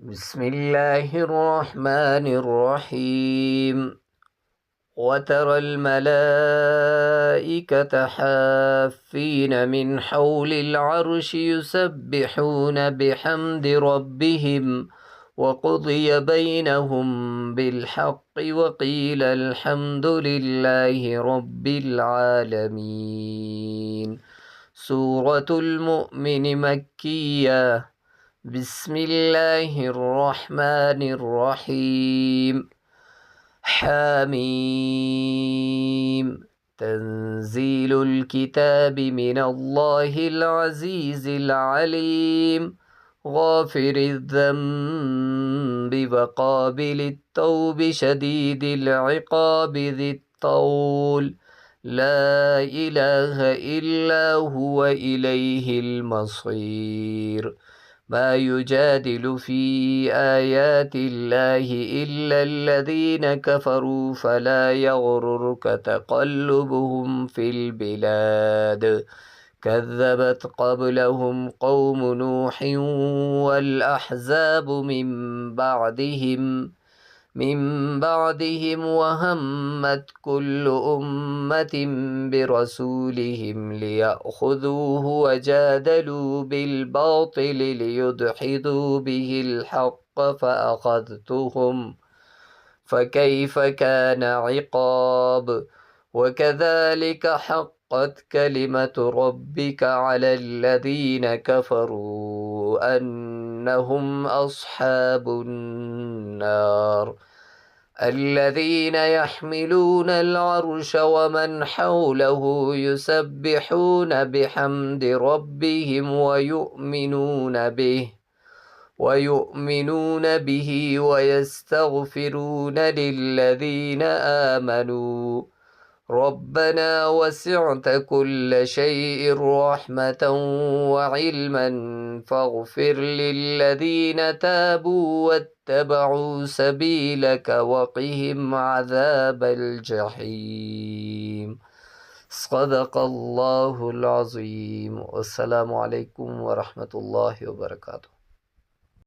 بسم الله الرحمن الرحيم. وترى الملائكة حافين من حول العرش يسبحون بحمد ربهم وقضي بينهم بالحق وقيل الحمد لله رب العالمين. سورة المؤمن مكية. بسم الله الرحمن الرحيم. حميم. تنزيل الكتاب من الله العزيز العليم. غافر الذنب وقابل التوب شديد العقاب ذي الطول. لا إله إلا هو إليه المصير. ما يجادل في آيات الله إلا الذين كفروا فلا يغررك تقلبهم في البلاد. كذبت قبلهم قوم نوح والأحزاب من بعدهم وهمت كل أمة برسولهم ليأخذوه وجادلوا بالباطل ليدحضوا به الحق فأخذتهم فكيف كان عقاب. وكذلك حقت كلمة ربك على الذين كفروا أنهم أصحاب النار. الذين يحملون العرش ومن حوله يسبحون بحمد ربهم ويؤمنون به ويستغفرون للذين آمنوا ربنا وسعت كل شيء رحمة وعلما فاغفر للذين تابوا واتبعوا سبيلك وقهم عذاب الجحيم. صدق الله العظيم. والسلام عليكم ورحمة الله وبركاته.